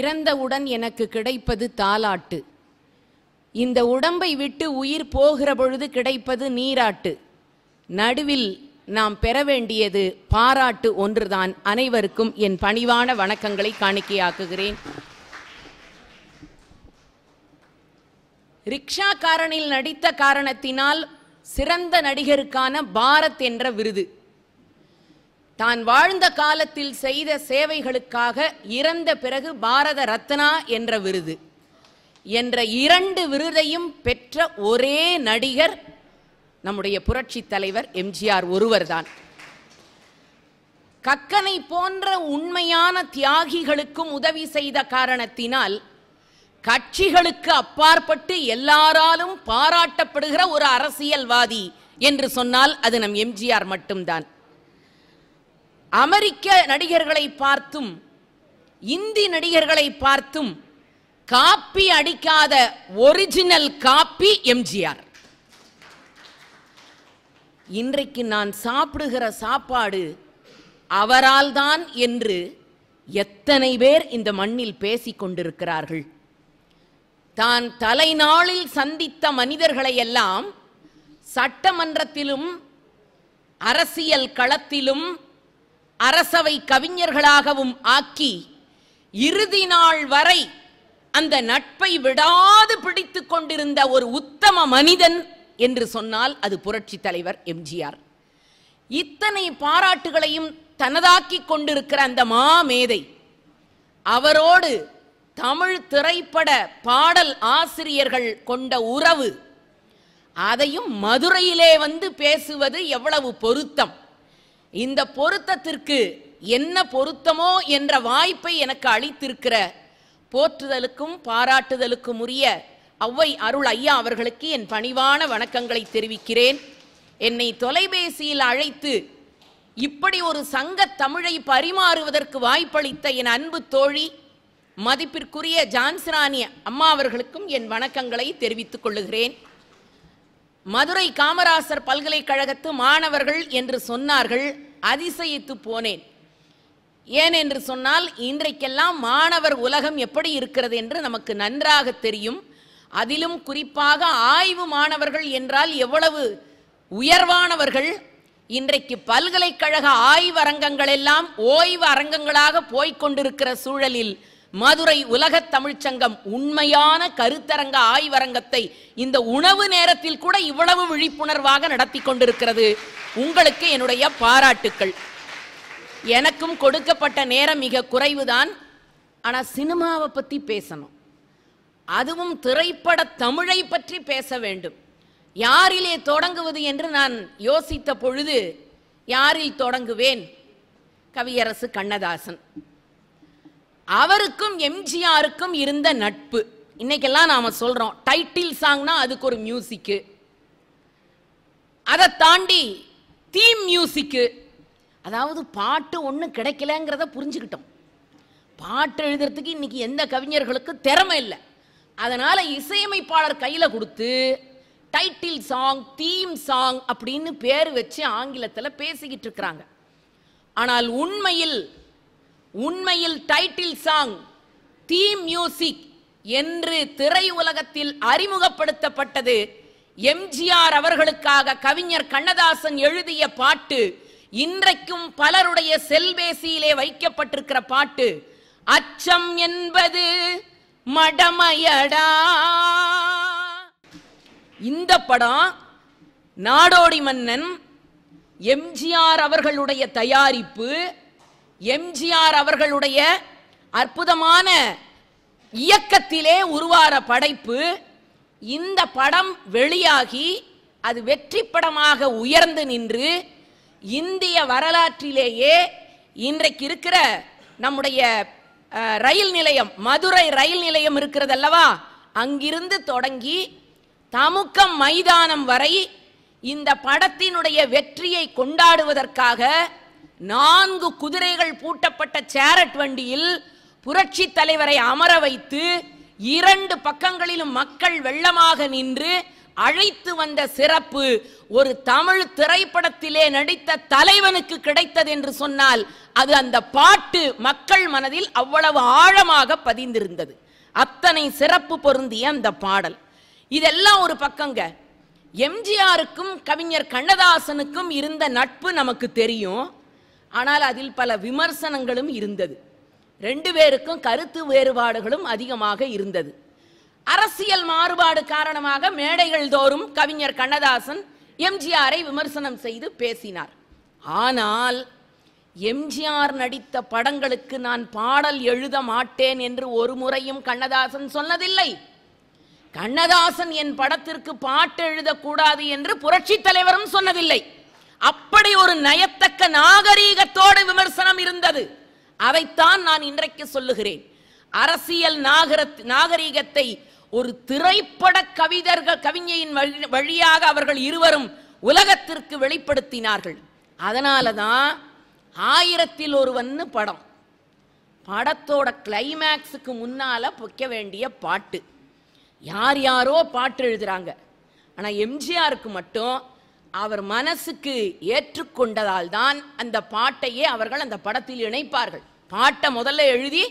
பிறந்தவுடன் எனக்கு கிடைப்பது தாலாட்டு, இந்த உடம்பை விட்டு உயிர் போகிற பொழுது கிடைப்பது நீராட்டு, நடுவில் நாம் பெற வேண்டியது பாராட்டு ஒன்றுதான். அனைவருக்கும் என் பணிவான வணக்கங்களை காணிக்கையாக்குகிறேன். ரிக்ஷாக்காரனில் நடித்த காரணத்தினால் சிறந்த நடிகருக்கான பாரத் என்ற விருது, தான் வாழ்ந்த காலத்தில் செய்த சேவைகளுக்காக இறந்த பிறகு பாரத ரத்னா என்ற விருது என்ற 2 விருதையும் பெற்ற ஒரே நடிகர் நம்முடைய புரட்சி தலைவர் எம்ஜிஆர் ஒருவர்தான். கக்கனை போன்ற உண்மையான தியாகிகளுக்கும் உதவி செய்த காரணத்தினால் கட்சிகளுக்கு அப்பாற்பட்டு எல்லாராலும் பாராட்டப்படுகிற ஒரு அரசியல்வாதி என்று சொன்னால் அது நம் எம்ஜிஆர் மட்டும்தான். அமெரிக்க நடிகர்களை பார்த்தும் இந்தி நடிகர்களை பார்த்தும் காப்பி அடிக்காத ஒரிஜினல் காப்பி எம்ஜிஆர். இன்றைக்கு நான் சாப்பிடுகிற சாப்பாடு அவரால் தான் என்று எத்தனை பேர் இந்த மண்ணில் பேசிக் கொண்டிருக்கிறார்கள். தான் தலைநாளில் சந்தித்த மனிதர்களை எல்லாம் சட்டமன்றத்திலும் அரசியல் களத்திலும் அரசவை கவிஞர்களாகவும் ஆக்கி இறுதி நாள் வரை அந்த நட்பை விடாது பிடித்துக் கொண்டிருந்த ஒரு உத்தம மனிதன் என்று சொன்னால் அது புரட்சி தலைவர் எம்ஜிஆர். இத்தனை பாராட்டுகளையும் தனதாக்கி கொண்டிருக்கிற அந்த மாமேதை, அவரோடு தமிழ் திரைப்பட பாடல் ஆசிரியர்கள் கொண்ட உறவு, அதையும் மதுரையிலே வந்து பேசுவது எவ்வளவு பொருத்தம். இந்த பொருத்தத்திற்கு என்ன பொருத்தமோ என்ற வாய்ப்பை எனக்கு அளித்திருக்கிற போற்றுதலுக்கும் பாராட்டுதலுக்கும் உரிய ஔவை அருள் ஐயா அவர்களுக்கு என் பணிவான வணக்கங்களை தெரிவிக்கிறேன். என்னை தொலைபேசியில் அழைத்து இப்படி ஒரு சங்க தமிழை பரிமாறுவதற்கு வாய்ப்பளித்த என் அன்பு தோழி மதிப்பிற்குரிய ஜான்சிராணி அம்மா அவர்களுக்கும் என் வணக்கங்களை தெரிவித்துக் கொள்ளுகிறேன். மதுரை காமராசர் பல்கலைக்கழகத்து மாணவர்கள் என்று சொன்னார்கள். அதிசயித்து போனேன். ஏன் என்று சொன்னால் இன்றைக்கெல்லாம் மாணவர் உலகம் எப்படி இருக்கிறது என்று நமக்கு நன்றாக தெரியும். அதிலும் குறிப்பாக ஆய்வு மாணவர்கள் என்றால் எவ்வளவு உயர்வானவர்கள். இன்றைக்கு பல்கலைக்கழக ஆய்வரங்கங்கள் எல்லாம் ஓய்வு அரங்கங்களாக போய்கொண்டிருக்கிற சூழலில் மதுரை உலகத் தமிழ்ச்சங்கம் உண்மையான கருத்தரங்க ஆய்வரங்கத்தை இந்த உணவு நேரத்தில் கூட இவ்வளவு விழிப்புணர்வாக நடத்தி கொண்டிருக்கிறது. உங்களுக்கு என்னுடைய பாராட்டுக்கள். எனக்கும் கொடுக்கப்பட்ட நேரம் மிக குறைவுதான். ஆனால் சினிமாவை பற்றி பேசணும், அதுவும் திரைப்பட தமிழை பற்றி பேச வேண்டும். யாரிலே தொடங்குவது என்று நான் யோசித்த பொழுது யாரில் தொடங்குவேன்? கவியரசு கண்ணதாசன். அவருக்கும் எம்ஜிஆருக்கும் இருந்த நட்பு இன்னைக்கெல்லாம் நாம சொல்றோம். டைட்டில் சாங்னா அதுக்கு ஒரு மியூசிக்கு, அதை தாண்டி தீம் மியூசிக்கு, அதாவது பாட்டு ஒன்று கிடைக்கலங்கிறத புரிஞ்சுக்கிட்டோம். பாட்டு எழுதுறதுக்கு இன்னைக்கு எந்த கவிஞர்களுக்கு திறமை இல்லை. அதனால இசையமைப்பாளர் கையில் கொடுத்து டைட்டில் சாங், தீம் சாங் அப்படின்னு பேர் வச்சு ஆங்கிலத்தில் பேசிக்கிட்டு இருக்கிறாங்க. ஆனால் உண்மையில் டைட்டில் சாங், தீம் மியூசிக் என்று திரை உலகத்தில் அறிமுகப்படுத்தப்பட்டது எம்ஜிஆர் அவர்களுக்காக கவிஞர் கண்ணதாசன் எழுதிய பாட்டு. இன்றைக்கும் பலருடைய செல்பேசியிலே வைக்கப்பட்டிருக்கிற பாட்டு அச்சம் என்பது மடமையடா. இந்த படம் நாடோடி மன்னன், எம்ஜிஆர் அவர்களுடைய தயாரிப்பு, எம்ஜிஆர் அவர்களுடைய அற்புதமான இயக்கத்திலே உருவான படைப்பு. இந்த படம் வெளியாகி அது வெற்றி படமாக உயர்ந்து நின்று இந்திய வரலாற்றிலேயே இன்றைக்கு இருக்கிற நம்முடைய ரயில் நிலையம், மதுரை ரயில் நிலையம் இருக்கிறது அல்லவா, அங்கிருந்து தொடங்கி தமுக்கம் மைதானம் வரை இந்த படத்தினுடைய வெற்றியை கொண்டாடுவதற்காக 4 குதிரைகள் பூட்டப்பட்ட சேரட் வண்டியில் புரட்சி தலைவரை அமர வைத்து 2 பக்கங்களிலும் மக்கள் வெள்ளமாக நின்று அழைத்து வந்த சிறப்பு ஒரு தமிழ் திரைப்படத்திலே நடித்த தலைவனுக்கு கிடைத்தது என்று சொன்னால் அது அந்த பாட்டு மக்கள் மனதில் அவ்வளவு ஆழமாக பதிந்திருந்தது. அத்தனை சிறப்பு பொருந்திய அந்த பாடல். இதெல்லாம் ஒரு பக்கங்க. எம்ஜிஆருக்கும் கவிஞர் கண்ணதாசனுக்கும் இருந்த நட்பு நமக்கு தெரியும். ஆனால் அதில் பல விமர்சனங்களும் இருந்தது. ரெண்டு பேருக்கும் கருத்து வேறுபாடுகளும் அதிகமாக இருந்தது. அரசியல் மாறுபாடு காரணமாக மேடைகள் தோறும் கவிஞர் கண்ணதாசன் எம்ஜிஆரை விமர்சனம் செய்து பேசினார். ஆனால் எம்ஜிஆர் நடித்த படங்களுக்கு நான் பாடல் எழுத மாட்டேன் என்று ஒரு முறையும் கண்ணதாசன் சொன்னதில்லை. கண்ணதாசன் என் படத்திற்கு பாட்டு எழுதக்கூடாது என்று புரட்சி தலைவரும் சொன்னதில்லை. அப்படி ஒரு நயத்தக்க நாகரீகத்தோடு விமர்சனம் இருந்தது. அதைத்தான் நான் இன்றைக்கு சொல்லுகிறேன். அரசியல் நாகரீகத்தை ஒரு திரைப்பட கவிஞரின் வழியாக அவர்கள் இருவரும் உலகத்திற்கு வெளிப்படுத்தினார்கள். அதனாலதான் 1000 படம், படத்தோட கிளைமேக்ஸுக்கு முன்னால வைக்க வேண்டிய பாட்டு யார் யாரோ பாட்டு எழுதுறாங்க. ஆனா எம்ஜிஆருக்கு மட்டும் அவர் மனசுக்கு ஏற்றுக்கொண்டதால் தான் அந்த பாட்டையே அவர்கள் அந்த படத்தில் இணைப்பார்கள். பாட்டை முதல்ல எழுதி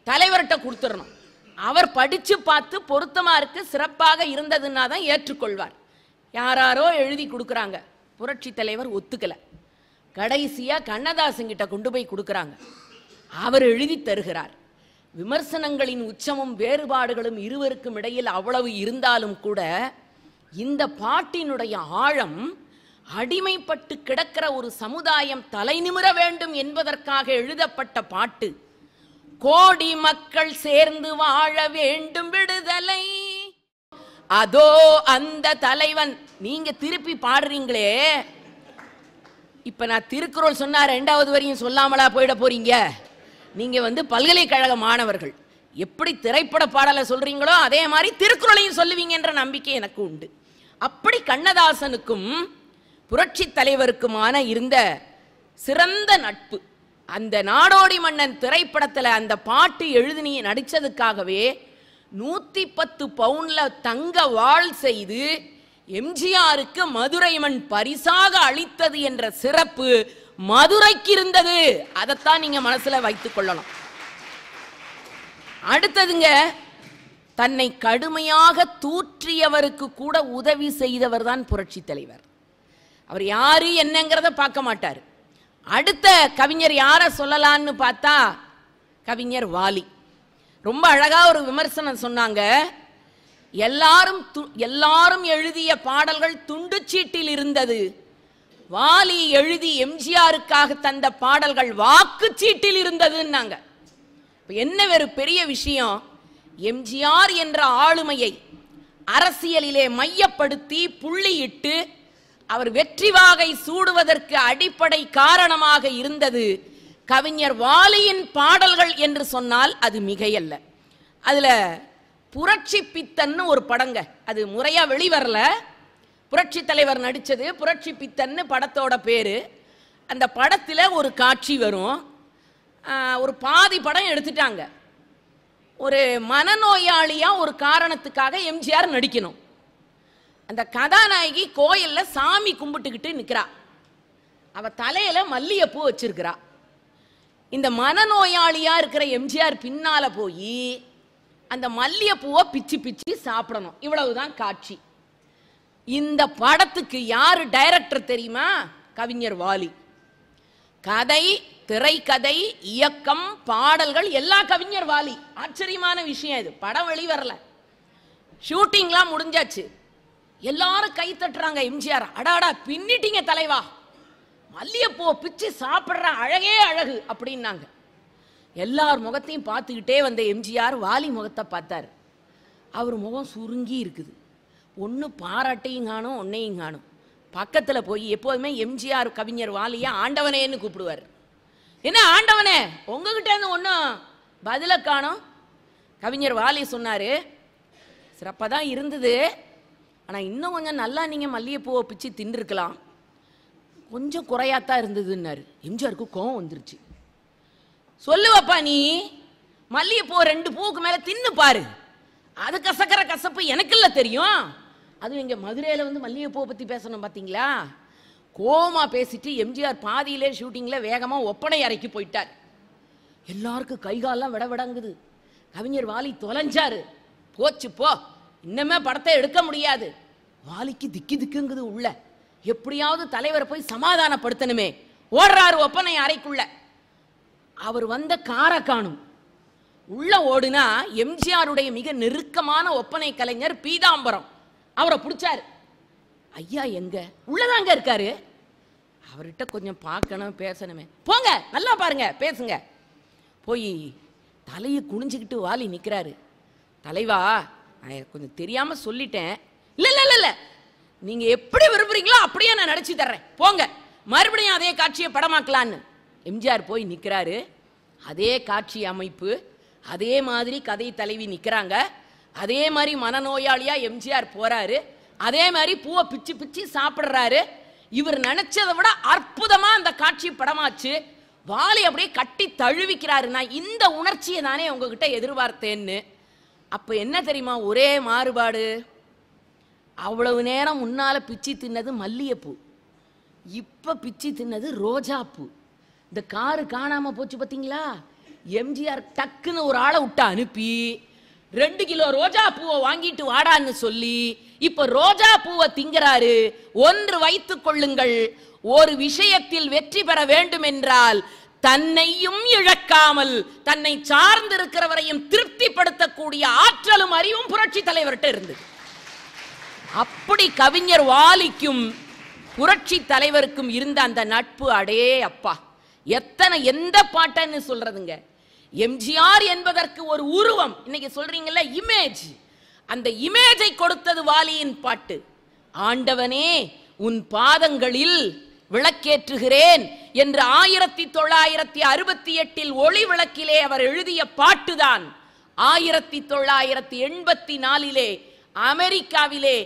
தலைவர்கிட்ட கொடுத்துடணும். அவர் படிச்சு பார்த்து பொருத்தமா இருக்கு, சிறப்பாக இருந்ததுன்னா தான் ஏற்றுக்கொள்வார். யாராரோ எழுதி கொடுக்குறாங்க, புரட்சி தலைவர் ஒத்துக்கல. கடைசியா கண்ணதாசன் கிட்ட கொண்டு போய் கொடுக்குறாங்க. அவர் எழுதி தருகிறார். விமர்சனங்களின் உச்சமும் வேறுபாடுகளும் இருவருக்கும் இடையில் அவ்வளவு இருந்தாலும் கூட இந்த பாட்டினுடைய ஆழம் அடிமைப்பட்டு கிடக்கிற ஒரு சமுதாயம் தலைநிமிர வேண்டும் என்பதற்காக எழுதப்பட்ட பாட்டு. கோடி மக்கள் சேர்ந்து வாழ வேண்டும் விடுதலை, அதோ அந்த தலைவன். நீங்க திருப்பி பாடுறீங்களே, இப்ப நான் திருக்குறள் சொன்னா 2வது வரையும் சொல்லாமலா போயிட போறீங்க? நீங்க பல்கலைக்கழக மாணவர்கள், எப்படி திரைப்பட பாடலை சொல்றீங்களோ அதே மாதிரி திருக்குறளையும் சொல்லுவீங்க என்ற நம்பிக்கை எனக்கு உண்டு. அப்படி கண்ணதாசனுக்கும் புரட்சி தலைவருக்குமான இருந்த சிறந்த நட்பு. அந்த நாடோடி மன்னன் திரைப்படத்தில் அந்த பாட்டு எழுதி நடிச்சதுக்காகவே 110 பவுன்ல தங்க வாழ் செய்து எம்ஜிஆருக்கு மதுரை மண் பரிசாக அளித்தது என்ற சிறப்பு மதுரைக்கு இருந்தது. அதைத்தான் நீங்க மனசுல வைத்துக் கொள்ளணும். அடுத்ததுங்க, தன்னை கடுமையாக தூற்றியவருக்கு கூட உதவி செய்தவர் தான் புரட்சி தலைவர். அவர் யாரு என்னங்கிறத பார்க்க மாட்டார். அடுத்த கவிஞர் யார சொல்லலான்னு பார்த்தா கவிஞர் வாலி. ரொம்ப அழகா ஒரு விமர்சனம் சொன்னாங்க. எல்லாரும் எழுதிய பாடல்கள் துண்டு சீட்டில் இருந்தது, வாலி எழுதி எம்ஜிஆருக்காக தந்த பாடல்கள் வாக்கு சீட்டில் இருந்ததுன்னாங்க. என்ன ஒரு பெரிய விஷயம்! எம்ஜிஆர் என்ற ஆளுமையை அரசியலிலே மையப்படுத்தி புள்ளியிட்டு அவர் வெற்றி வாகை சூடுவதற்கு அடிப்படை காரணமாக இருந்தது கவிஞர் வாலியின் பாடல்கள் என்று சொன்னால் அது மிகையல்ல. அதுல புரட்சி பித்தன்னு ஒரு படங்க, அது முறையா வெளிவரல, புரட்சி தலைவர் நடிச்சது. புரட்சி பித்தன்னு படத்தோட பேரு. அந்த படத்தில் ஒரு காட்சி வரும். ஒரு பாதி படம் எடுத்துட்டாங்க. ஒரு மனநோயாளியா ஒரு காரணத்துக்காக எம்ஜிஆர் நடிக்கணும். அந்த கதாநாயகி கோயில்ல சாமி கும்பிட்டுக்கிட்டு நிற்கிறா. அவ தலையில மல்லிகைப்பூ வச்சிருக்கிறா. இந்த மனநோயாளியா இருக்கிற எம்ஜிஆர் பின்னால போய் அந்த மல்லிகைப்பூவை பிச்சு பிச்சு சாப்பிடணும். இவ்வளவுதான் காட்சி. இந்த படத்துக்கு யாரு டைரக்டர் தெரியுமா? கவிஞர் வாலி. கதை, திரைக்கதை, இயக்கம், பாடல்கள் எல்லாம் கவிஞர் வாலி. ஆச்சரியமான விஷயம் இது. படம் வெளிவரல, ஷூட்டிங்லாம் முடிஞ்சாச்சு. எல்லாரும் கை தட்டுறாங்க. எம்ஜிஆர், அடாடா பின்னிட்டீங்க தலைவா, மல்லிகைப்பூவை பிச்சு சாப்பிட்ற அழகே அழகு அப்படின்னாங்க. எல்லார் முகத்தையும் பார்த்துக்கிட்டே வந்த எம்ஜிஆர் வாலி முகத்தை பார்த்தார். அவர் முகம் சுருங்கி இருக்குது. ஒன்று பாராட்டையும் காணும், ஒன்னையும் காணும். பக்கத்தில் போய் எப்போதுமே எம்ஜிஆர் கவிஞர் வாலியை ஆண்டவனேன்னு கூப்பிடுவார். என்ன ஆண்டவனே, உங்ககிட்ட இருந்து ஒன்றும் பதிலை காணும். கவிஞர் வாலி சொன்னார், சிறப்பாக தான் இருந்தது, ஆனால் இன்னும் கொஞ்சம் நல்லா நீங்கள் மல்லிகைப்பூவை பிச்சு தின்றுருக்கலாம், கொஞ்சம் குறையாத்தான் இருந்ததுன்னாரு. எம்ஜிஆருக்கு கோவம் வந்துருச்சு. சொல்லுவப்பா, நீ மல்லிகைப்பூ 2 பூவுக்கு மேலே தின்னு பாரு, அது கசக்கிற கசப்பு எனக்குல்ல தெரியும், அதுவும் இங்கே மதுரையில் வந்து மல்லிகைப்பூவை பற்றி பேசணும் பார்த்தீங்களா? கோமா பேசிட்டு எம்ஜிஆர் பாதியிலே ஷூட்டிங்கில் வேகமாக ஒப்பனை அறைக்கு போயிட்டார். எல்லாருக்கும் கைகாலெலாம் விடவிடங்குது. கவிஞர் வாலி தொலைஞ்சாரு. போச்சு போ, இன்னமே படத்தை எடுக்க முடியாது. வாலிக்கு திக்கி திக்குங்குது உள்ள. எப்படியாவது தலைவரை போய் சமாதானப்படுத்தணுமே. ஓடுறாரு ஒப்பனை அறைக்குள்ள. அவர் வந்த காரை காணும். உள்ள ஓடுனா எம்ஜிஆருடைய மிக நெருக்கமான ஒப்பனை கலைஞர் பீதாம்பரம். அவரை பிடிச்சாரு. ஐயா எங்க? உள்ளதாங்க இருக்காரு. அவர்கிட்ட கொஞ்சம் பார்க்கணும், பேசணுமே. போங்க, நல்லா பாருங்க, பேசுங்க. போய் தலையை குனிஞ்சுக்கிட்டு வாலி நிற்கிறாரு. தலைவா, நான் கொஞ்சம் தெரியாம சொல்லிட்டேன். இல்ல இல்ல இல்ல, நீங்க எப்படி விரும்புறீங்களோ அப்படியே நான் நடிச்சு தர்றேன், போங்க. மறுபடியும் அதே காட்சியை படமாக்கலான்னு எம்ஜிஆர் போய் நிற்கிறாரு. அதே காட்சி அமைப்பு, அதே மாதிரி கதை தலைவி நிற்கிறாங்க. அதே மாதிரி மனநோயாளியா எம்ஜிஆர் போறாரு. அதே மாதிரி பூவை பிச்சு பிச்சு சாப்பிடுறாரு. இவர் நினைச்சதை விட அற்புதமா அந்த காட்சி படமாச்சு. வாலி அப்படியே கட்டி தழுவிக்கிறாரு. நான் இந்த உணர்ச்சியை தானே உங்ககிட்ட எதிர்பார்த்தேன்னு. அப்ப என்ன தெரியுமா ஒரே மாறுபாடு? அவ்வளவு நேரம் முன்னால பிச்சு தின்னது மல்லிகைப்பூ, இப்ப பிச்சு தின்னது ரோஜாப்பூ. இந்த காரு காணாம போச்சு பார்த்தீங்களா? எம்ஜிஆர் டக்குன்னு ஒரு ஆளை விட்டு அனுப்பி 2 கிலோ ரோஜா பூவை வாங்கிட்டு வாடான்னு சொல்லி இப்ப ரோஜா பூவை திங்கிறாரு. ஒன்று வைத்துக் கொள்ளுங்கள், ஒரு விஷயத்தில் வெற்றி பெற வேண்டும் என்றால் தன்னையும் இழக்காமல் தன்னை சார்ந்திருக்கிறவரையும் திருப்திப்படுத்தக்கூடிய ஆற்றலும் அறிவும் புரட்சி தலைவர்கிட்ட இருந்தது. அப்படி கவிஞர் வாலிக்கும் புரட்சி தலைவருக்கும் இருந்த அந்த நட்பு, அடே அப்பா, எத்தனை எந்த பாட்டன்னு சொல்றதுங்க. எம்ஜிஆர் என்பதற்கு ஒரு உருவம், இன்னைக்கு சொல்றீங்கல்ல இமேஜ், அந்த இமேஜை கொடுத்தது வாலியின் பாட்டு. ஆண்டவனே உன் பாதங்களில் விளக்கேற்றுகிறேன் என்று 1968 ஒளி விளக்கிலே அவர் எழுதிய பாட்டுதான் 1984 அமெரிக்காவிலே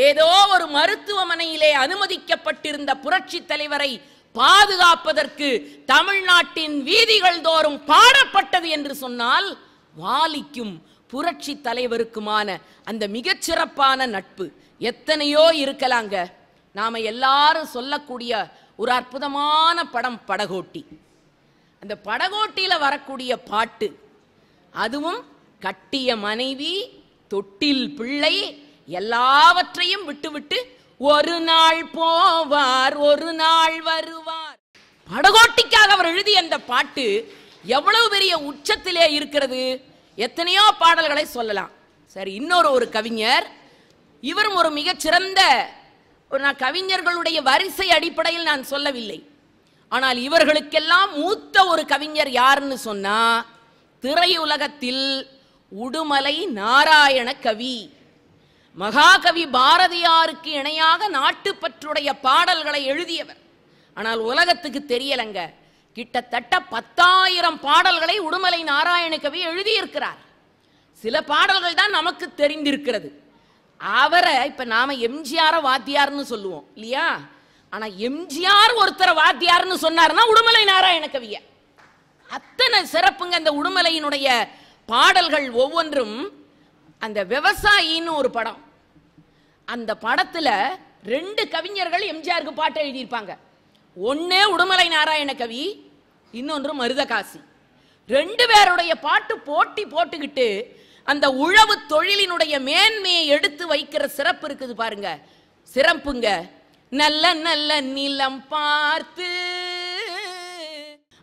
ஏதோ ஒரு மருத்துவமனையிலே அனுமதிக்கப்பட்டிருந்த புரட்சி தலைவரை பாதுகாப்பதற்கு தமிழ்நாட்டின் வீதிகள் தோறும் பாடப்பட்டது என்று சொன்னால் வாலிக்கும் புரட்சி தலைவருக்குமான அந்த மிகச்சிறப்பான நட்பு எத்தனையோ இருக்கலாங்க. நாம எல்லாரும் சொல்லக்கூடிய ஒரு அற்புதமான படம் படகோட்டி. அந்த படகோட்டியில வரக்கூடிய பாட்டு, அதுவும் கட்டிய மனைவி, தொட்டில் பிள்ளை எல்லாவற்றையும் விட்டுவிட்டு ஒரு நாள் போவார் ஒரு நாள் வருவார். படகோட்டிக்காக அவர் எழுதிய அந்த பாட்டு எவ்வளவு பெரிய உச்சத்திலே இருக்கிறது. எத்தனையோ பாடல்களை சொல்லலாம். சரி, இன்னொரு கவிஞர், இவரும் ஒரு மிகச்சிறந்த நான் கவிஞர்களுடைய வரிசை அடிப்படையில் நான் சொல்லவில்லை, ஆனால் இவர்களுக்கெல்லாம் மூத்த ஒரு கவிஞர் யாருன்னு சொன்னா திரையுலகத்தில் உடுமலை நாராயண கவி. மகாகவி பாரதியாருக்கு இணையாக நாட்டுப்பற்றுடைய பாடல்களை எழுதியவர். ஆனால் உலகத்துக்கு தெரியலங்க, கிட்டத்தட்ட 10,000 பாடல்களை உடுமலை நாராயண கவி எழுதியிருக்கிறார். சில பாடல்கள் தான் நமக்கு தெரிந்திருக்கிறது. அவரை இப்ப நாம எம்ஜிஆர் வாத்தியார்னு சொல்லுவோம் இல்லையா? ஆனா எம்ஜிஆர் ஒருத்தர வாத்தியார்னு சொன்னார்னா உடுமலை நாராயண கவிய. அத்தனை சிறப்புங்க அந்த உடுமலையினுடைய பாடல்கள் ஒவ்வொன்றும். அந்த விவசாயின்னு ஒரு படம், அந்த படத்துல 2 கவிஞர்கள் எம்ஜிஆருக்கு பாட்டு எழுதியிருப்பாங்க. ஒன்னே உடுமலை நாராயண கவி, இன்னொன்று மருதகாசி. 2 பேருடைய பாட்டு போட்டி போட்டுக்கிட்டு அந்த உழவு தொழிலினுடைய மேன்மையை எடுத்து வைக்கிற சிறப்பு இருக்குது பாருங்க, சிறப்புங்க. நல்ல நல்ல நிலம் பார்த்து,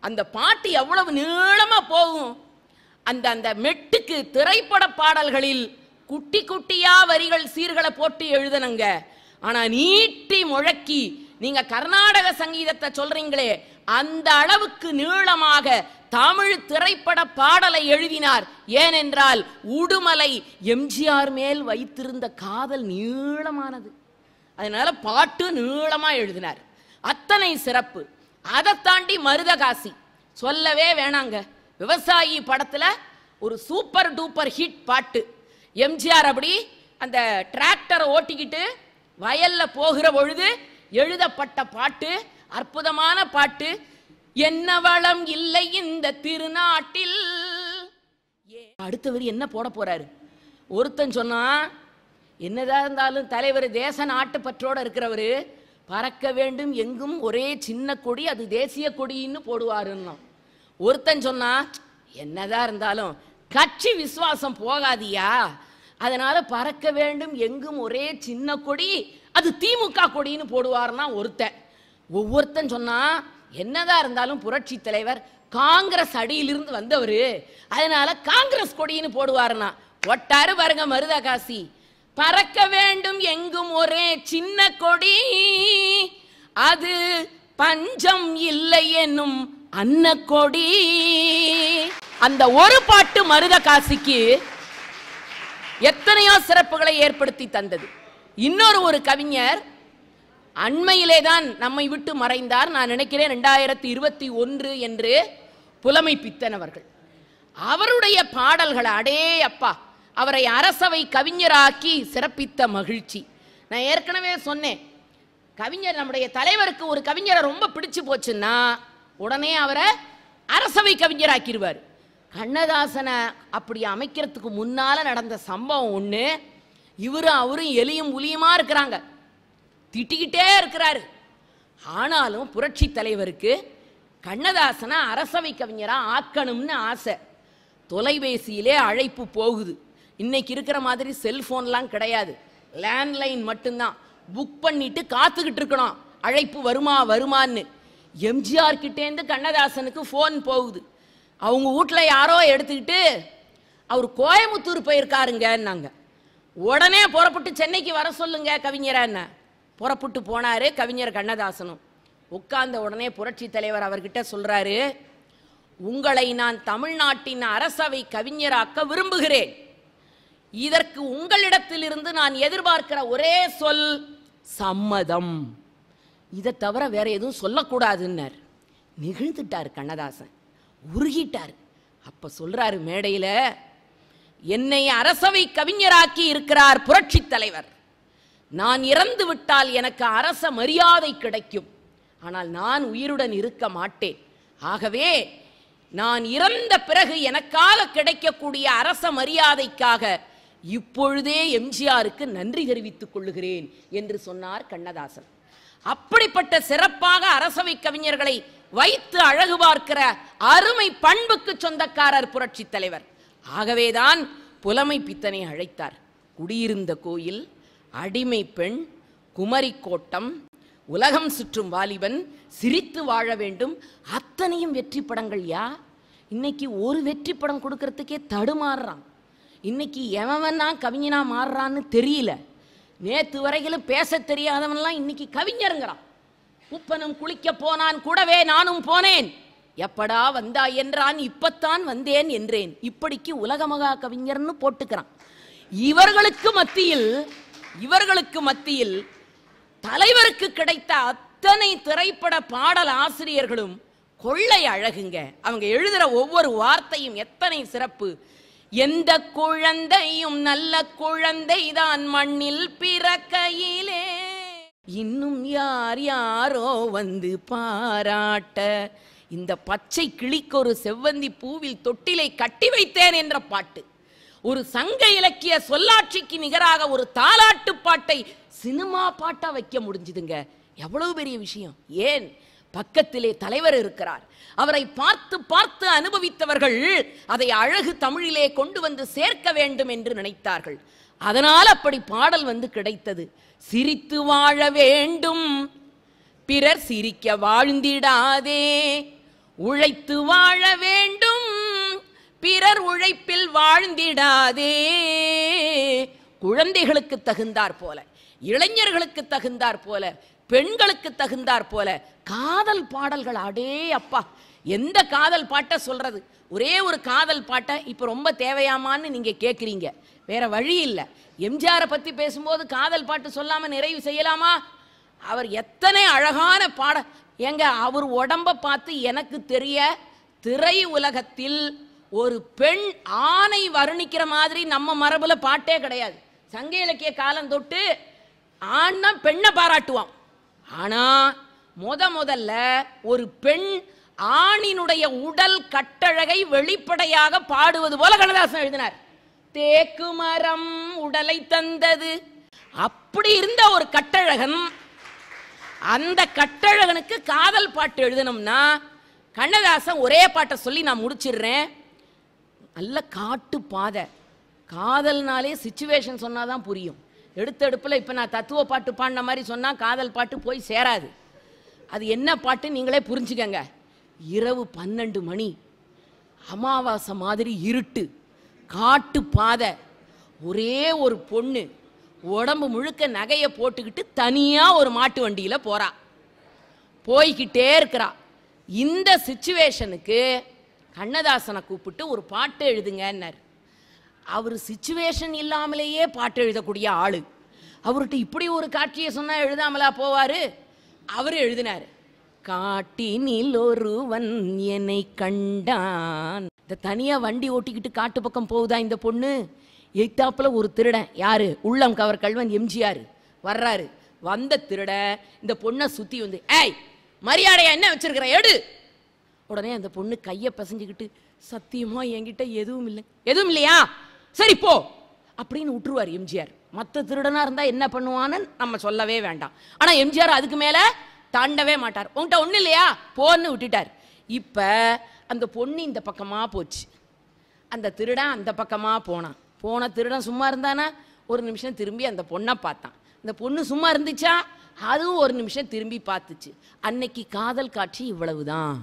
அந்த பாட்டு எவ்வளவு நீளமா போகும். அந்த அந்த மெட்டுக்கு திரைப்பட பாடல்களில் குட்டி குட்டியா வரிகள் சீர்களை போட்டு எழுதணுங்க. ஆனா நீட்டி முழக்கி நீங்க கர்நாடக சங்கீதத்தை சொல்றீங்களே, அந்த அளவுக்கு நீளமாக தமிழ் திரைப்பட பாடலை எழுதினார். ஏனென்றால் உடுமலை எம்ஜிஆர் மேல் வைத்திருந்த காதல் நீளமானது, அதனால பாட்டு நீளமா எழுதினார். அத்தனை சிறப்பு. அதை தாண்டி மருதகாசி சொல்லவே வேணாங்க. விவசாயி படத்துல ஒரு சூப்பர் டூப்பர் ஹிட் பாட்டு. எம்ஜிஆர் அப்படி அந்த டிராக்டரை ஓட்டிக்கிட்டு வயல்ல போகிற பொழுது எழுதப்பட்ட பாட்டு, அற்புதமான பாட்டு. என்ன வளம் இல்லை இந்த திருநாட்டில். அடுத்தவர் என்ன போட போறாரு? ஒருத்தன் சொன்னா என்னதான் இருந்தாலும் தலைவர் தேச நாட்டு பற்றோடு இருக்கிறவர் பறக்க வேண்டும் எங்கும் ஒரே சின்ன கொடி அது தேசிய கொடின்னு போடுவாருன்னா. ஒருத்தன் சொன்னா என்னதான் இருந்தாலும் கட்சி விசுவாசம் போகாதியா, அதனால பறக்க வேண்டும் எங்கும் ஒரே சின்ன கொடி அது திமுக கொடின்னு போடுவார்னா ஒருத்தன். ஒவ்வொருத்தன் சொன்னா என்னதான் இருந்தாலும் புரட்சி தலைவர் காங்கிரஸ் அடியிலிருந்து வந்தவர், அதனால காங்கிரஸ் கொடின்னு போடுவாருன்னா ஒட்டாரு பாருங்க மருதகாசி. பறக்க வேண்டும் எங்கும் ஒரே சின்ன கொடி அது பஞ்சம் இல்லை என்னும் அன்ன கொடி. அந்த ஒரு பாட்டு மருதகாசிக்கு எத்தனையோ சிறப்புகளை ஏற்படுத்தி தந்தது. இன்னொரு ஒரு கவிஞர் அண்மையிலே தான் நம்மை விட்டு மறைந்தார், நான் நினைக்கிறேன் 2021 என்று புலமை பித்தன் அவர்கள். அவருடைய பாடல்கள் அடே அப்பா, அவரை அரசவை கவிஞராக்கி சிறப்பித்த மகிழ்ச்சி. நான் ஏற்கனவே சொன்னேன், கவிஞர் நம்முடைய தலைவருக்கு ஒரு கவிஞரை ரொம்ப பிடிச்சு போச்சுன்னா உடனே அவரை அரசவை கவிஞராக்கிடுவார். கண்ணதாசனை அப்படி அமைக்கிறதுக்கு முன்னால நடந்த சம்பவம் ஒன்று. இவரும் அவரும் எலியும் புலியுமா இருக்கிறாங்க, திட்டிக்கிட்டே இருக்கிறாரு. ஆனாலும் புரட்சி தலைவருக்கு கண்ணதாசனை அரசவை கவிஞரா ஆக்கணும்னு ஆசை. தொலைபேசியிலே அழைப்பு போகுது. இன்னைக்கு இருக்கிற மாதிரி செல்போன்லாம் கிடையாது, லேண்ட்லைன் மட்டும்தான். புக் பண்ணிட்டு காத்துக்கிட்டு இருக்கணும் அழைப்பு வருமா வருமான்னு. எம்ஜிஆர் கிட்டேருந்து கண்ணதாசனுக்கு ஃபோன் போகுது. அவங்க வீட்டில் யாரோ எடுத்துக்கிட்டு அவர் கோயம்புத்தூர் போயிருக்காருங்கன்னாங்க. உடனே புறப்பட்டு சென்னைக்கு வர சொல்லுங்க கவிஞரா என்ன. புறப்பட்டு போனாரு கவிஞர் கண்ணதாசனும். உட்கார்ந்த உடனே புரட்சி தலைவர் அவர்கிட்ட சொல்றாரு, உங்களை நான் தமிழ்நாட்டின் அரசவை கவிஞராக்க விரும்புகிறேன். இதற்கு உங்களிடத்திலிருந்து நான் எதிர்பார்க்கிற ஒரே சொல் சம்மதம். இதை தவிர வேற எதுவும் சொல்லக்கூடாதுன்னார். நிகழ்ந்துட்டார் கண்ணதாசன், உருகிட்டார். அப்ப சொல்றாரு மேடையில, என்னை அரசவை கவிஞராக்கி இருக்கிறார் புரட்சி தலைவர். நான் இறந்து விட்டால் எனக்கு அரச மரியாதை கிடைக்கும், ஆனால் நான் உயிருடன் இருக்க மாட்டேன். ஆகவே நான் இறந்த பிறகு எனக்காக கிடைக்கக்கூடிய அரச மரியாதைக்காக இப்பொழுதே எம்ஜிஆருக்கு நன்றி தெரிவித்துக் கொள்ளுகிறேன் என்று சொன்னார் கண்ணதாசன். அப்படிப்பட்ட சிறப்பாக அரசவை கவிஞர்களை வைத்து அழகு பார்க்கிற அருமை பண்புக்கு சொந்தக்காரர் புரட்சி தலைவர். ஆகவேதான் புலமை பித்தனை அழைத்தார். குடியிருந்த கோயில், அடிமை பெண், குமரி கோட்டம், உலகம் சுற்றும் வாலிபன், சிரித்து வாழ வேண்டும், அத்தனையும் வெற்றி படங்கள். இன்னைக்கு ஒரு வெற்றி படம் கொடுக்கறதுக்கே தடுமாறுறான். இன்னைக்கு எவன் தான் கவிஞனா மாறுறான்னு தெரியல. நேத்து வரையிலும் பேச தெரியாதவன்லாம் இன்னைக்கு கவிஞருங்கிறான். உப்பனும் குளிக்க போனான், கூடவே நானும் போனேன், எப்படா வந்தா என்றான், இப்பத்தான் வந்தேன் என்றேன். இப்படிக்கு உலக மகா கவிஞர்னு போட்டுக்கிறான். இவர்களுக்கு மத்தியில் தலைவருக்கு கிடைத்த அத்தனை திரைப்பட பாடல் ஆசிரியர்களும் கொள்ளை அழகுங்க. அவங்க எழுதுற ஒவ்வொரு வார்த்தையும் எத்தனை சிறப்பு. எந்த குழந்தையும் நல்ல குழந்தைதான் மண்ணில் பிறக்கையிலே, இன்னும் யார் யாரோ வந்து பாராட்ட, இந்த பச்சை கிளிக்கு ஒரு செவ்வந்தி பூவில் தொட்டிலை கட்டி வைத்தேன் என்ற பாட்டு ஒரு சங்க இலக்கிய சொல்லாட்சிக்கு நிகராக ஒரு தாலாட்டு பாட்டை சினிமா பாட்டா வைக்க முடிஞ்சுதுங்க. எவ்வளவு பெரிய விஷயம். ஏன், பக்கத்திலே தலைவர் இருக்கிறார். அவரை பார்த்து பார்த்து அனுபவித்தவர்கள் அதை அழகு தமிழிலே கொண்டு வந்து சேர்க்க வேண்டும் என்று நினைத்தார்கள். அதனால் அப்படி பாடல் வந்து கிடைத்தது. சிரித்து வாழ வேண்டும், பிறர் சிரிக்க வாழ்ந்திடாதே, உழைத்து வாழ வேண்டும், பிறர் உழைப்பில் வாழ்ந்திடாதே. குழந்தைகளுக்கு தகுந்தார் போல, இளைஞர்களுக்கு தகுந்தார் போல, பெண்களுக்கு தகுந்தார் போல காதல் பாடல்கள். அடே அப்பா, எந்த காதல் பாட்டை சொல்றது? ஒரே ஒரு காதல் பாட்டை இப்ப ரொம்ப தேவையாமான்னு நீங்க கேட்குறீங்க. வேற வழி இல்லை. எம்ஜிஆரை பத்தி பேசும்போது காதல் பாட்டு சொல்லாம நிறைவு செய்யலாமா? அவர் எத்தனை அழகான பாட ஏங்க. அவர் உடம்ப பார்த்து எனக்கு தெரிய திரை உலகத்தில் ஒரு பெண் ஆணை வர்ணிக்கிற மாதிரி நம்ம மரபுல பாட்டே கிடையாது. சங்க இலக்கிய காலம் தொட்டு ஆண்னா பெண்ணை பாராட்டுவான். ஆனா முதல்ல ஒரு பெண் ஆணினுடைய உடல் கட்டழகை வெளிப்படையாக பாடுவது போல கண்ணதாசன் எழுதினார். தேக்கு மரம் உடலை தந்தது. அப்படி இருந்த ஒரு கட்டழகன், அந்த கட்டழகனுக்கு காதல் பாட்டு எழுதணும்னா கண்ணதாசன் ஒரே பாட்டை சொல்லி நான் முடிச்சிடுறேன். நல்ல காட்டு பாதை. காதல்னாலே சிச்சுவேஷன் சொன்னாதான் புரியும். எடுத்தெடுப்பில் இப்போ நான் தத்துவ பாட்டு பாடின மாதிரி சொன்னால் காதல் பாட்டு போய் சேராது. அது என்ன பாட்டு நீங்களே புரிஞ்சுக்கங்க. இரவு 12 மணி, அமாவாசை மாதிரி இருட்டு, காட்டு பாதை, ஒரே ஒரு பொண்ணு உடம்பு முழுக்க நகையை போட்டுக்கிட்டு தனியாக ஒரு மாட்டு வண்டியில் போகிறா, போய்கிட்டே இருக்கிறா. இந்த சிச்சுவேஷனுக்கு கண்ணதாசனை கூப்பிட்டு ஒரு பாட்டு எழுதுங்கன்னார். அவர் சிச்சுவேஷன் இல்லாமலேயே பாட்டு எழுதக்கூடிய ஆளு. அவர்கிட்ட இப்படி ஒரு காட்சியை சொன்னால் எழுதாமலா போவார்? அவர் எழுதினார். காட்டினில் ஒருவன் என்னை கண்டான். இந்த தனியாக வண்டி ஓட்டிக்கிட்டு காட்டு பக்கம் போகுதா இந்த பொண்ணு. எய்த்தாப்புல ஒரு திருடன், யாரு, உள்ளம் கவர் கல்வன் எம்ஜிஆர் வர்றாரு. வந்த திருடன் இந்த பொண்ணை சுற்றி வந்து, ஏய் மரியாதையா என்ன வச்சிருக்கிற எடு. உடனே அந்த பொண்ணு கையை பசஞ்சுக்கிட்டு, சத்தியமா என்கிட்ட எதுவும் இல்லை. எதுவும் இல்லையா, சரி போ அப்படின்னு விட்டுருவார் எம்ஜிஆர். மற்ற திருடனா இருந்தா என்ன பண்ணுவான்னு நம்ம சொல்லவே வேண்டாம். ஆனா எம்ஜிஆர் அதுக்கு மேல தாண்டவே மாட்டார். உன்கிட்ட ஒண்ணு இல்லையா போன்னு விட்டுட்டார். இப்ப அந்த பொண்ணு இந்த பக்கமா போச்சு, அந்த திருடன் அந்த பக்கமா போனான். போன திருடன் சும்மா இருந்தானா ஒரு நிமிஷம் திரும்பி அந்த பொண்ணை பார்த்தான். அந்த பொண்ணு சும்மா இருந்துச்சா, அதுவும் ஒரு நிமிஷம் திரும்பி பார்த்துச்சு. அன்னைக்கு காதல் காட்சி இவ்வளவுதான்.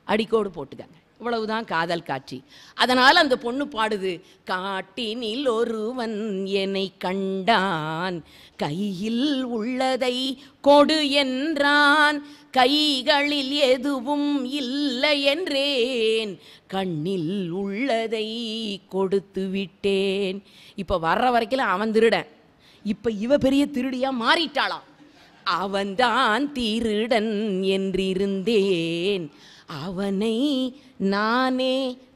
அடிக்கோடு போட்டுக்காங்க, இவ்வளவுதான் காதல் காட்சி. அதனால அந்த பொண்ணு பாடுது, காட்டினில் ஒருவன் என்னை கண்டான், கையில் உள்ளதை கொடு என்றான், கைகளில் எதுவும் இல்லை என்றேன், கண்ணில் உள்ளதை கொடுத்து விட்டேன். இப்ப வர்ற வரைக்கும் அவன் திருடன், இப்ப இவ பெரிய திருடியா மாறிட்டாளாம். அவன்தான் திருடன் என்றிருந்தேன், அவனை நானே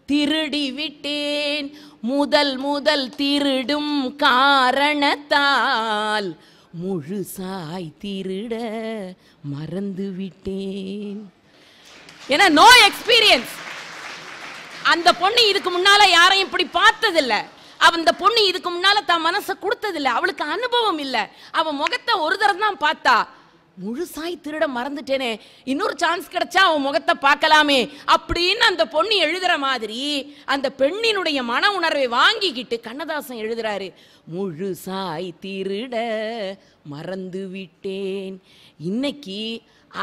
திருடி விட்டேன், முதல் திருடும் காரணத்தால் முழுசாய் திருட மறந்து விட்டேன். ஏன்னா நோ எக்ஸ்பீரியன்ஸ். அந்த பொண்ணு இதுக்கு முன்னால யாரையும் இப்படி பார்த்ததில்லை. அந்த பொண்ணு இதுக்கு முன்னால தான் மனசை கொடுத்ததில்லை, அவளுக்கு அனுபவம் இல்லை. அவன் முகத்தை ஒரு தரம் தான் பார்த்தா. முழுசாய் திருட மறந்துட்டேனே, இன்னொரு சான்ஸ் கிடைச்சா அவன் முகத்தை பார்க்கலாமே அப்படின்னு அந்த பொண்ணு எழுதுற மாதிரி அந்த பெண்ணினுடைய மன உணர்வை வாங்கிக்கிட்டு கண்ணதாசன் எழுதுறாரு, முழுசாய் திருட மறந்து விட்டேன். இன்னைக்கு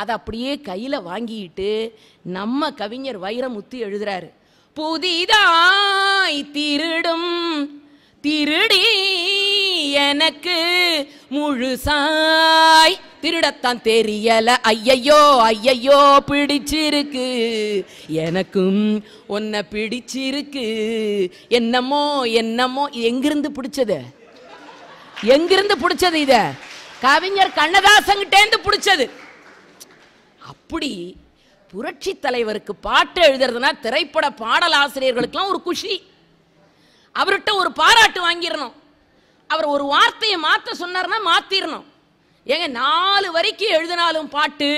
அதை அப்படியே கையில வாங்கிட்டு நம்ம கவிஞர் வைரமுத்து எழுதுறாரு, புதிதாய் திருடும் திருடி எனக்கு முழுசாய் திருடத்தான் தெரியல, ஐயையோ ஐயையோ பிடிச்சிருக்கு, எனக்கும் உன்னை பிடிச்சிருக்கு, என்னமோ என்னமோ. எங்கிருந்து பிடிச்சது, எங்கிருந்து பிடிச்சது? இத கவிஞர் கண்ணதாசன்கிட்டேந்து பிடிச்சது. அப்படி புரட்சி தலைவருக்கு பாட்டு எழுதுறதுனா திரைப்பட பாடல் ஆசிரியர்களுக்கெல்லாம் ஒரு குஷி. அவர்கிட்ட ஒரு பாராட்டு வாங்கிடணும். அவர் ஒரு வார்த்தையை மாற்ற சொன்னார்னா மாத்திரணும். ஏங்க 4 வரிக்கு எழுதினாலும் பாட்டு,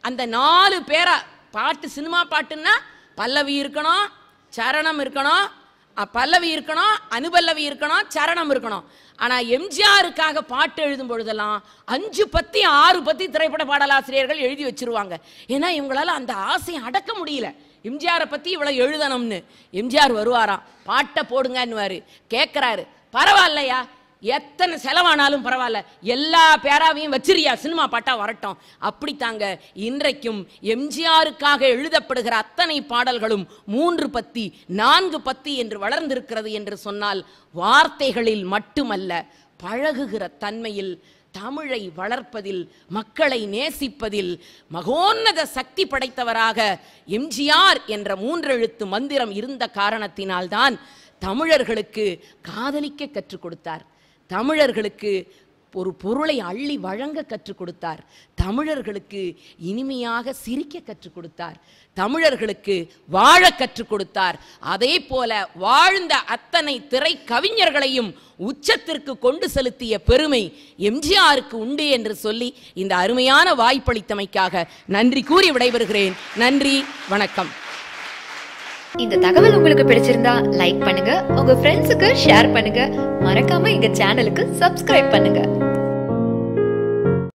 அந்த 4 பேரா பாட்டு. சினிமா பாட்டுன்னா பல்லவி இருக்கணும், சரணம் இருக்கணும், பல்லவி இருக்கணும், அனுபல்லவி இருக்கணும், சரணம் இருக்கணும். ஆனா எம்ஜிஆருக்காக பாட்டு எழுதும் பொழுதெல்லாம் 5 பத்தி 6 பத்தி திரைப்பட பாடலாசிரியர்கள் எழுதி வச்சிருவாங்க. ஏன்னா இவங்களால அந்த ஆசையை அடக்க முடியல, எம்ஜிஆரை பத்தி இவ்வளவு எழுதணும்னு. எம்ஜிஆர் வருவாராம், பாட்டை போடுங்கன்னுவாரு. கேட்கிறாரு, பரவாயில்லையா எத்தனை செலவானாலும் பரவாயில்ல, எல்லா பேராவையும் வச்சிரியா, சினிமா பாட்டா வரட்டும். அப்படித்தாங்க இன்றைக்கும் எம்ஜிஆருக்காக எழுதப்படுகிற அத்தனை பாடல்களும் 3 பத்தி 4 பத்தி என்று வளர்ந்திருக்கிறது என்று சொன்னால் வார்த்தைகளில் மட்டுமல்ல, பழகுகிற தன்மையில், தமிழை வளர்ப்பதில், மக்களை நேசிப்பதில் மகோன்னத சக்தி படைத்தவராக எம்ஜிஆர் என்ற 3 எழுத்து மந்திரம் இருந்த காரணத்தினால்தான் தமிழர்களுக்கு காதலிக்க கற்றுக் கொடுத்தார், தமிழர்களுக்கு ஒரு பொருளை அள்ளி வழங்க கற்றுக் கொடுத்தார், தமிழர்களுக்கு இனிமையாக சிரிக்க கற்றுக் கொடுத்தார், தமிழர்களுக்கு வாழ கற்றுக் கொடுத்தார். அதே போல வாழ்ந்த அத்தனை திரை கவிஞர்களையும் உச்சத்திற்கு கொண்டு செலுத்திய பெருமை எம்ஜிஆருக்கு உண்டு என்று சொல்லி இந்த அருமையான வாய்ப்பளித்தமைக்காக நன்றி கூறி விடைபெறுகிறேன். நன்றி, வணக்கம். இந்த தகவல் உங்களுக்கு பிடிச்சிருந்தா லைக் பண்ணுங்க, உங்க ஃப்ரெண்ட்ஸுக்கு ஷேர் பண்ணுங்க, மறக்காம எங்க சேனலுக்கு சப்ஸ்கிரைப் பண்ணுங்க.